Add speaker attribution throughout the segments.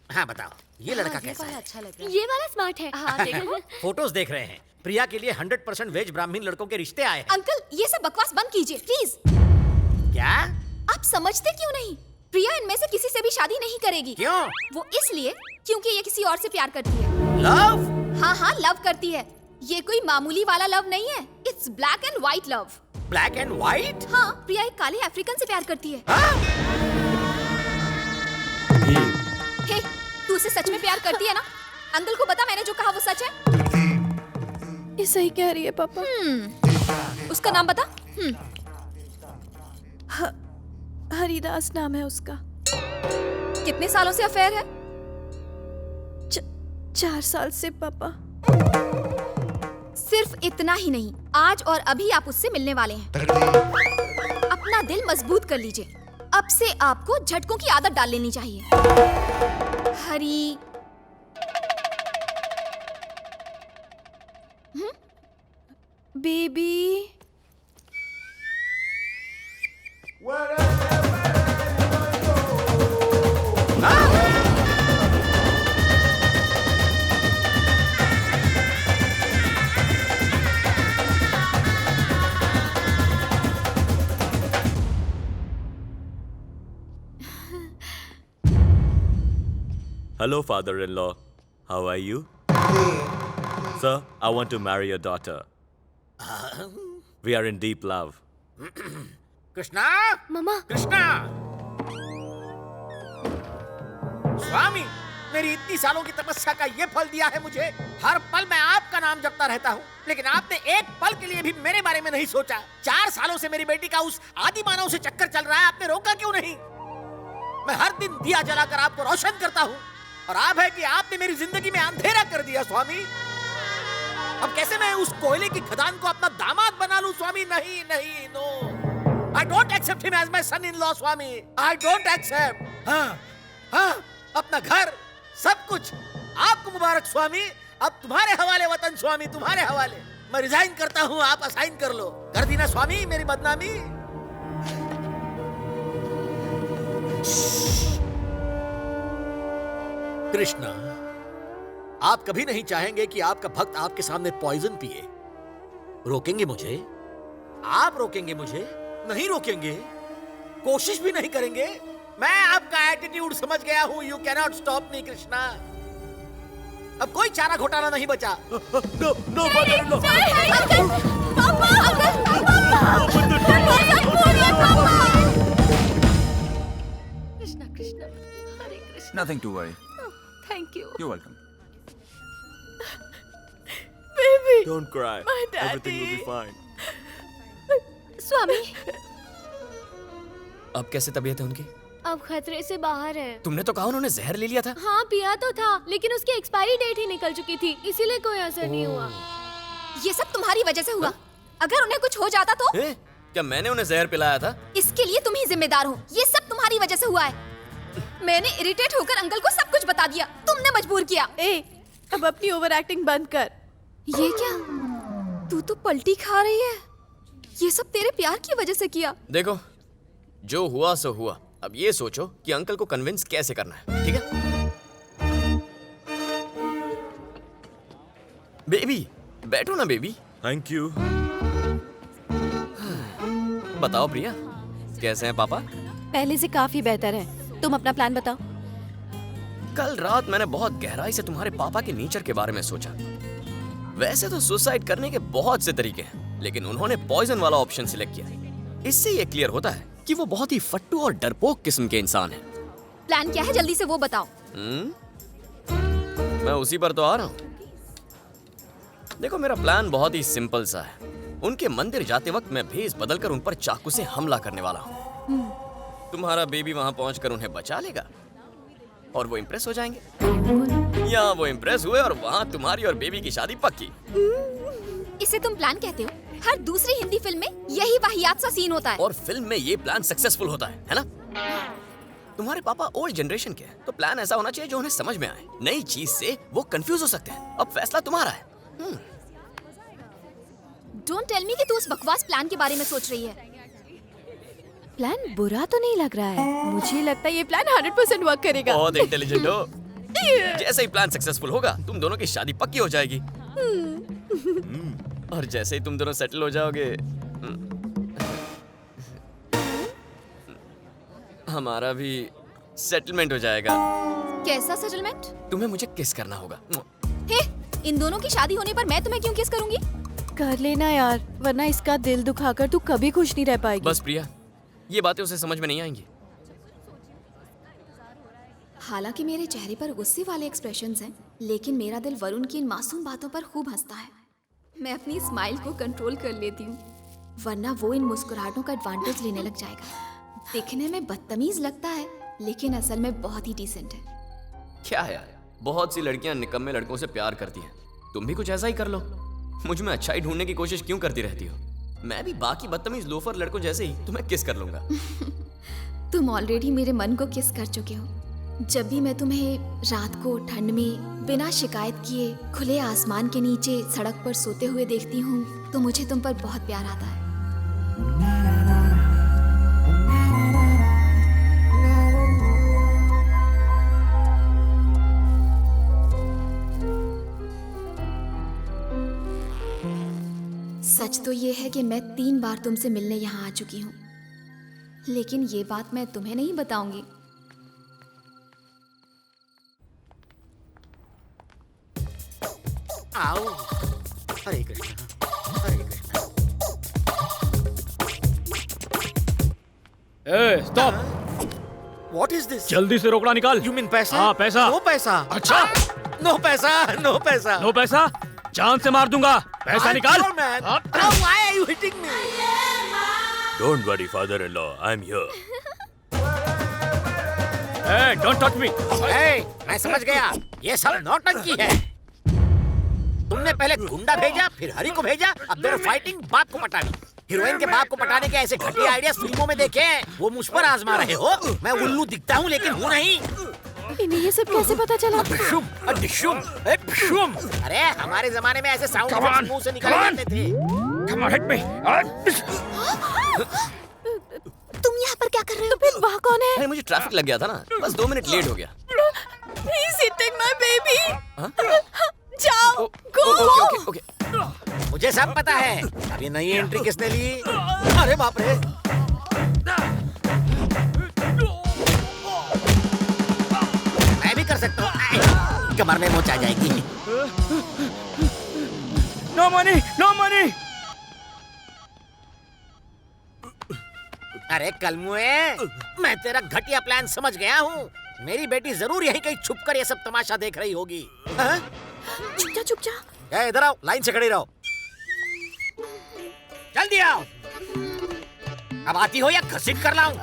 Speaker 1: हाँ बताओ, ये लड़का
Speaker 2: ये
Speaker 1: कैसा
Speaker 2: वाला
Speaker 1: है?
Speaker 2: अच्छा लग रहा है।
Speaker 3: ये वाला स्मार्ट है।
Speaker 2: हाँ देखो।
Speaker 1: फोटोज देख रहे हैं। प्रिया के लिए 100% वेज ब्राह्मण लड़कों के रिश्ते आए हैं।
Speaker 4: अंकल, ये सब बकवास बंद कीजिए प्लीज।
Speaker 1: क्या?
Speaker 4: आप समझते क्यों नहीं? प्रिया इनमें से किसी से भी शादी नहीं करेगी।
Speaker 1: क्यों?
Speaker 4: वो इसलिए क्योंकि ये किसी और से प्यार करती है।
Speaker 1: लव?
Speaker 4: हाँ हाँ, लव करती है। ये कोई मामूली वाला लव नहीं है। It's black and white love.
Speaker 1: Black and white?
Speaker 4: हाँ, प्रिया एक काले अफ्रीकन से प्यार करती है। हे, तू उसे सच में प्यार करती है ना? अंकल को बता, मैंने जो कहा वो सच है।
Speaker 2: ये सही कह रही है पापा।
Speaker 4: उसका नाम बता।
Speaker 2: हरिदास नाम है उसका।
Speaker 4: कितने सालों से अफेयर है?
Speaker 2: 4 साल से पापा।
Speaker 4: सिर्फ इतना ही नहीं, आज और अभी आप उससे मिलने वाले हैं। अपना दिल मजबूत कर लीजिए। अब से आपको झटकों की आदत डाल लेनी चाहिए। हरी
Speaker 2: baby.
Speaker 5: Hello, father-in-law. How are you? Sir, I want to marry your daughter. We are in deep love.
Speaker 1: Krishna?
Speaker 3: Mamma.
Speaker 1: Krishna? Swami, मेरी इतनी सालों की तपस्या का ये फल दिया है मुझे। हर पल मैं आपका नाम जपता रहता हूँ, लेकिन आपने एक पल के लिए भी मेरे बारे में नहीं सोचा। 4 सालों से मेरी बेटी का उस आदि मानव से चक्कर चल रहा है, आपने रोका क्यों नहीं? मैं हर दिन दिया जलाकर आपको रोशन करता हूँ, और आप है कि आपने मेरी जिंदगी में अंधेरा कर दिया स्वामी। अब कैसे मैं उस कोयले की खदान को अपना दामाद बना लूं स्वामी? नहीं नहीं, no, I don't accept him as my son in law Swami. I don't accept. हाँ हाँ, अपना घर सब कुछ आपको मुबारक स्वामी। अब तुम्हारे हवाले वतन स्वामी, तुम्हारे हवाले। मैं रिजाइन करता हूँ, आप असाइन कर लो। कर दी ना स्वामी मेरी बदनामी? कृष्णा, आप कभी नहीं चाहेंगे कि आपका भक्त आपके सामने पॉइजन पिए। रोकेंगे मुझे? आप रोकेंगे मुझे? नहीं रोकेंगे, कोशिश भी नहीं करेंगे। मैं आपका एटीट्यूड समझ गया हूं। You can not stop me Krishna. अब कोई चारा घोटाला नहीं बचा। No no
Speaker 2: Krishna Krishna, Hare Krishna.
Speaker 6: Nothing to worry.
Speaker 2: Thank you
Speaker 6: You're welcome.
Speaker 2: Baby.
Speaker 5: Don't cry.
Speaker 2: My daddy.
Speaker 5: Everything will be fine.
Speaker 3: Swami,
Speaker 7: अब कैसे तबीयत है उनकी?
Speaker 3: अब खतरे से बाहर है।
Speaker 7: तुमने तो कहा उन्होंने जहर ले लिया था।
Speaker 3: हाँ, पिया तो था, लेकिन उसकी एक्सपायरी डेट ही निकल चुकी थी, इसीलिए कोई असर नहीं हुआ।
Speaker 4: ये सब तुम्हारी वजह से हुआ। अगर उन्हें कुछ हो जाता तो?
Speaker 7: क्या मैंने उन्हें जहर पिलाया था?
Speaker 4: इसके लिए तुम ही जिम्मेदार हो। ये सब तुम्हारी वजह से हुआ है। मैंने इरिटेट होकर अंकल को सब कुछ बता दिया, तुमने मजबूर किया।
Speaker 2: अब अपनी ओवर एक्टिंग बंद कर।
Speaker 4: ये क्या? तू तो पलटी खा रही है। ये सब तेरे प्यार की वजह से किया।
Speaker 7: देखो, जो हुआ सो हुआ। अब ये सोचो कि अंकल को कन्विंस कैसे करना है, ठीक है? बेबी, बैठो ना बेबी।
Speaker 5: Thank you.
Speaker 7: बताओ प्रिया, कैसे हैं पापा?
Speaker 2: पहले से काफी बेहतर है। तुम अपना प्लान बताओ।
Speaker 7: कल रात मैंने बहुत गहराई से तुम्हारे पापा के नेचर के बारे में सोचा। वैसे तो सुसाइड करने के बहुत से तरीके हैं, लेकिन उन्होंने पॉइजन वाला ऑप्शन सिलेक्ट किया। इससे ये क्लियर होता है कि वो बहुत ही फट्टू और डरपोक किस्म के इंसान हैं।
Speaker 4: प्लान क्या है, जल्दी से वो बताओ।
Speaker 7: मैं उसी पर तो आ रहा हूँ। देखो, मेरा प्लान बहुत ही सिंपल सा है। उनके मंदिर जाते वक्त मैं भेष बदलकर उन पर चाकू से हमला करने वाला हूँ। तुम्हारा बेबी वहां पहुंचकर उन्हें बचा लेगा और वो इम्प्रेस हो जाएंगे, या वो इम्प्रेस हुए और वहां तुम्हारी और बेबी की शादी पक्की।
Speaker 4: इसे तुम प्लान कहते हो? हर दूसरी हिंदी फिल्म में यही वाहियात सा सीन होता है।
Speaker 7: और फिल्म में ये प्लान सक्सेसफुल होता है ना? तुम्हारे पापा ओल्ड जनरेशन के हैं, तो प्लान ऐसा होना चाहिए जो उन्हें समझ में आए। नई चीज से वो कंफ्यूज हो सकते हैं। अब फैसला तुम्हारा है।
Speaker 4: डोंट टेल मी कि तू उस बकवास प्लान के बारे में सोच रही है।
Speaker 2: प्लान बुरा तो नहीं लग रहा है। मुझे लगता है ये प्लान 100% वर्क करेगा।
Speaker 7: बहुत इंटेलिजेंट हो। जैसे ही प्लान सक्सेसफुल होगा तुम दोनों की शादी पक्की हो जाएगी। और जैसे ही तुम दोनों सेटल हो जाओगे हमारा भी सेटलमेंट हो जाएगा।
Speaker 4: कैसा सेटलमेंट?
Speaker 7: तुम्हें मुझे किस करना होगा।
Speaker 4: हे, इन दोनों की शादी होने पर मैं तुम्हें क्यों किस करूंगी?
Speaker 2: कर लेना यार, वरना इसका दिल दुखाकर तू कभी खुश नहीं रह पाएगी।
Speaker 7: बस प्रिया, ये बातें उसे समझ में नहीं आएंगी।
Speaker 4: हालांकि मेरे चेहरे पर गुस्से वाले एक्सप्रेशंस हैं, लेकिन मेरा दिल वरुण की इन मासूम बातों पर खूब हंसता है। मैं अपनी स्माइल को कंट्रोल कर लेती हूँ, वरना वो इन मुस्कुराहटों का एडवांटेज लेने लग जाएगा। दिखने में बदतमीज लगता है, लेकिन असल में बहुत ही डिसेंट है।
Speaker 7: क्या है यार, बहुत सी लड़कियां निकम्मे लड़कों से प्यार करती हैं। तुम भी कुछ ऐसा ही कर लो। मुझ में अच्छाई ढूंढने की कोशिश क्यों करती रहती हो? मैं भी बाकी बदतमीज लोफर लड़कों जैसे ही तुम्हें किस कर लूंगा।
Speaker 4: तुम ऑलरेडी मेरे मन को किस कर चुके हो। जब भी मैं तुम्हें रात को ठंड में बिना शिकायत किए खुले आसमान के नीचे सड़क पर सोते हुए देखती हूँ तो मुझे तुम पर बहुत प्यार आता है। सच तो ये है कि मैं 3 बार तुमसे मिलने यहाँ आ चुकी हूँ, लेकिन ये बात मैं तुम्हें नहीं बताऊंगी।
Speaker 1: आओ। हरे कृष्णा, हरे कृष्णा।
Speaker 6: ए, स्टॉप।
Speaker 1: What is this?
Speaker 6: जल्दी से रोकड़ा निकाल।
Speaker 1: You mean पैसा?
Speaker 6: हाँ, पैसा।
Speaker 1: नो पैसा।
Speaker 6: अच्छा।
Speaker 1: नो पैसा, नो पैसा।
Speaker 6: नो पैसा? जान से मार दूंगा। पैसा
Speaker 1: I'm
Speaker 6: निकाल।
Speaker 1: sure, man.
Speaker 6: हाँ।
Speaker 1: Why are you hitting me?
Speaker 5: Don't worry, father-in-law. I'm here.
Speaker 6: A, don't touch me.
Speaker 1: Hey, मैं समझ गया, ये सब नौटंकी है। तुमने पहले गुंडा भेजा, फिर हरी को भेजा, अब दोनों फाइटिंग बाप को पटानी। हीरोइन के बाप को पटाने के ऐसे घटिया आइडियाज फिल्मों में देखे हैं, वो मुझ पर आजमा रहे हो। मैं उल्लू दिखता हूँ लेकिन हूँ नहीं।
Speaker 2: इन्हें ये सब कैसे पता चला?
Speaker 1: डिशुम, डिशुम, डिशुम। अरे हमारे जमाने में ऐसे साउंड
Speaker 6: Come on,
Speaker 1: मुंह से निकल
Speaker 6: come on.
Speaker 1: जाते थे।
Speaker 6: Come on, hit me.
Speaker 4: तुम यहाँ पर क्या कर रहे हो?
Speaker 2: तो फिर वहाँ कौन है?
Speaker 7: अरे मुझे ट्रैफिक लग गया था ना, बस 2 मिनट लेट हो गया।
Speaker 2: He's hitting my baby.
Speaker 7: हाँ?
Speaker 2: जाओ, go.
Speaker 7: Okay okay okay.
Speaker 1: मुझे सब पता है। अब ये नई एंट्री किसने ली? अरे बाप रे। मैं भी कर सकता हूँ। कमर में मोच आ जाएगी।
Speaker 6: No money, no money.
Speaker 1: अरे कलमुए, मैं तेरा घटिया प्लान समझ गया हूँ। मेरी बेटी जरूर यहीं कहीं छुपकर ये सब तमाशा देख रही होगी। हाँ?
Speaker 2: चुप जा।
Speaker 1: ए, इधर आओ, लाइन से खड़े रहो। जल्दी आओ। अब आती हो या घसीट कर लाऊं?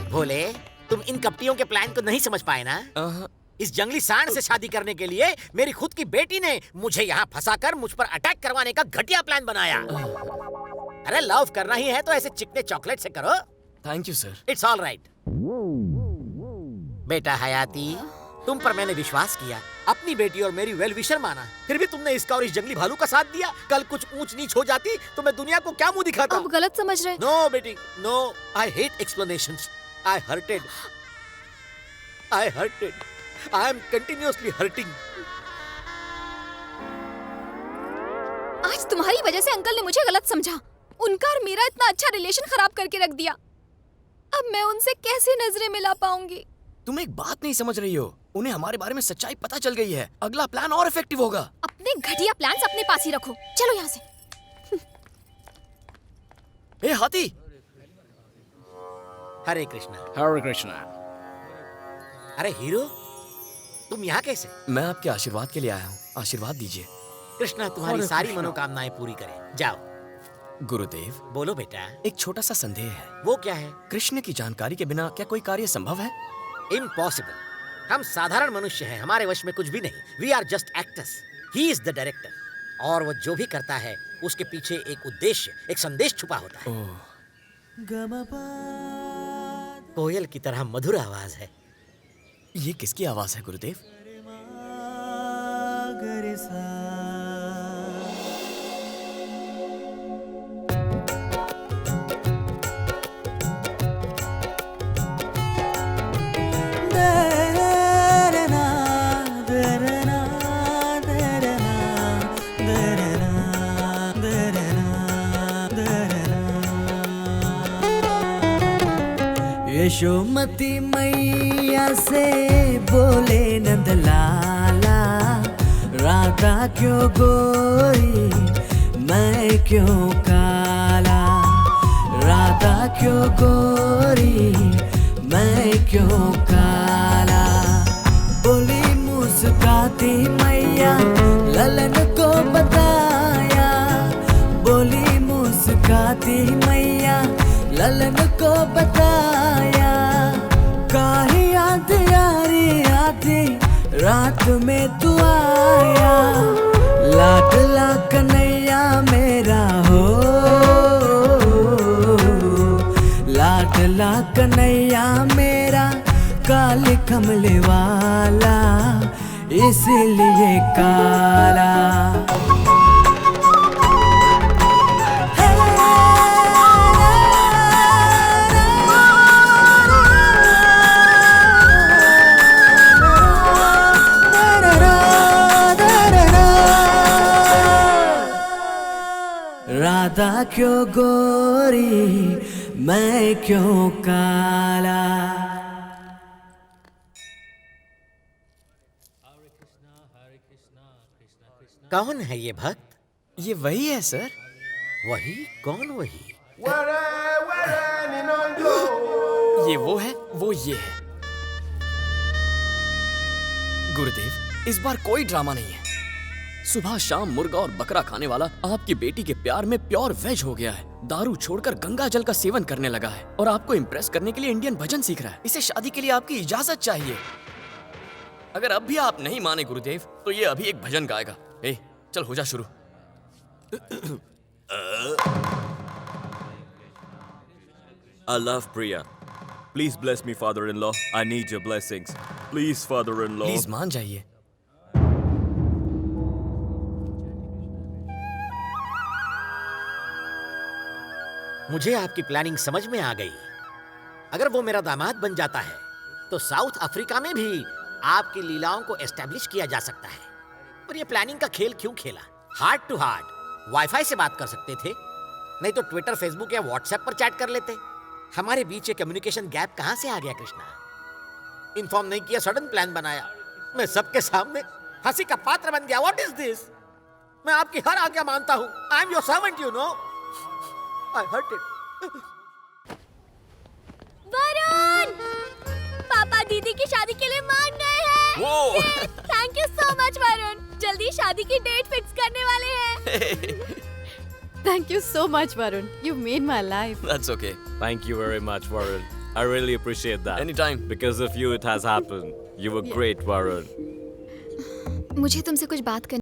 Speaker 1: भोले, तुम इन कपटियों के प्लान को नहीं समझ पाए ना? इस जंगली सांड से शादी करने के लिए मेरी खुद की बेटी ने मुझे यहाँ फंसाकर मुझ पर अटैक करवाने का घटिया प्लान बनाया। अरे लव करना ही है तो ऐसे चिकने चॉकलेट से करो।
Speaker 7: Thank you sir.
Speaker 1: It's all right. बेटा हयाती, तुम पर मैंने विश्वास किया, अपनी बेटी और मेरी वेल विशर माना, फिर भी तुमने इसका और इस जंगली भालू का साथ दिया। कल कुछ ऊंच नीच हो जाती तो मैं दुनिया को क्या मुंह दिखाता?
Speaker 4: अब गलत समझ रहे।
Speaker 1: नो बेटी, no. I hate explanations. I hurted. I am continuously hurting.
Speaker 4: आज तुम्हारी वजह से अंकल ने मुझे गलत समझा। उनका और मेरा इतना अच्छा रिलेशन खराब करके रख दिया। अब मैं उनसे कैसे नजरें मिला पाऊंगी?
Speaker 7: तुम एक बात नहीं समझ रही हो, उन्हें हमारे बारे में सच्चाई पता चल गई है। अगला प्लान और इफेक्टिव होगा।
Speaker 4: अपने घटिया प्लान्स अपने पास ही रखो। चलो यहाँ से।
Speaker 7: ए हाथी।
Speaker 1: हरे कृष्णा।
Speaker 6: हरे कृष्णा।
Speaker 1: अरे हीरो, तुम यहाँ कैसे?
Speaker 7: मैं आपके आशीर्वाद के लिए आया हूँ, आशीर्वाद दीजिए।
Speaker 1: कृष्णा तुम्हारी सारी मनोकामनाएं पूरी करे। जाओ।
Speaker 7: गुरुदेव,
Speaker 1: बोलो बेटा।
Speaker 7: एक छोटा सा संदेह है।
Speaker 1: वो क्या है?
Speaker 7: कृष्ण की जानकारी के बिना क्या कोई कार्य संभव है?
Speaker 1: इम्पॉसिबल। हम साधारण मनुष्य हैं, हमारे वश में कुछ भी नहीं। We are just actors. He is the director. और वो जो भी करता है उसके पीछे एक उद्देश्य, एक संदेश छुपा होता है।
Speaker 7: ओह,
Speaker 1: कोयल की तरह मधुर आवाज है।
Speaker 7: ये किसकी आवाज है गुरुदेव?
Speaker 8: यशोमती मैया से बोले नंदलाला, राधा क्यों गोरी मैं क्यों काला, राधा क्यों गोरी मैं क्यों काला। बोली मुस्काती मैया ललन को बताया, बोली मुस्काती मैया ललन को बताया। काहे याद यारी आती रात में तू आया, लाडला कन्हैया मेरा हो, लाडला कन्हैया मेरा, काले कमले वाला इसलिए काला। राधा क्यों गोरी मैं क्यों काला।
Speaker 1: कौन है ये भक्त?
Speaker 7: ये वही है सर।
Speaker 1: वही? कौन वही?
Speaker 7: ये वो है, वो ये है। गुरुदेव, इस बार कोई ड्रामा नहीं है। सुबह शाम मुर्गा और बकरा खाने वाला आपकी बेटी के प्यार में प्योर वेज हो गया है। दारू छोड़कर गंगा जल का सेवन करने लगा है और आपको इम्प्रेस करने के लिए इंडियन भजन सीख रहा है। इसे शादी के लिए आपकी इजाजत चाहिए। अगर अब भी आप नहीं माने गुरुदेव, तो ये अभी एक भजन गाएगा। ए, चल हो जा शुरू।
Speaker 5: I love Priya. Please bless me, father-in-law. I need your blessings. Please, father-in-law.
Speaker 7: Please मान जाइए।
Speaker 1: मुझे आपकी प्लानिंग समझ में आ गई। अगर वो मेरा दामाद बन जाता है तो साउथ अफ्रीका में भी आपकी लीलाओं को एस्टेब्लिश किया जा सकता है। पर ये प्लानिंग का खेल क्यों खेला? हार्ट टू हार्ट वाईफाई से बात कर सकते थे, नहीं तो ट्विटर, फेसबुक या व्हाट्सएप पर चैट कर लेते। हमारे बीच ये कम्युनिकेशन गैप कहां से आ गया कृष्णा? इन्फॉर्म नहीं किया, सडन प्लान बनाया, मैं सबके सामने हंसी का पात्र बन गया। What is this? मैं आपकी हर आज्ञा मानता हूं। I am your servant, you know. I hurt it.
Speaker 3: Varun! पापा दीदी की शादी के लिए मान गए हैं।
Speaker 7: वो
Speaker 3: thank you so much Varun. जल्दी शादी की डेट फिक्स करने वाले हैं।
Speaker 2: Thank you so much, Varun. You made my life.
Speaker 7: That's okay.
Speaker 5: Thank you very much, Varun. I really appreciate that.
Speaker 7: Anytime.
Speaker 5: Because of you, it has happened. You were great, Varun.
Speaker 4: मुझे तुमसे कुछ बात करनी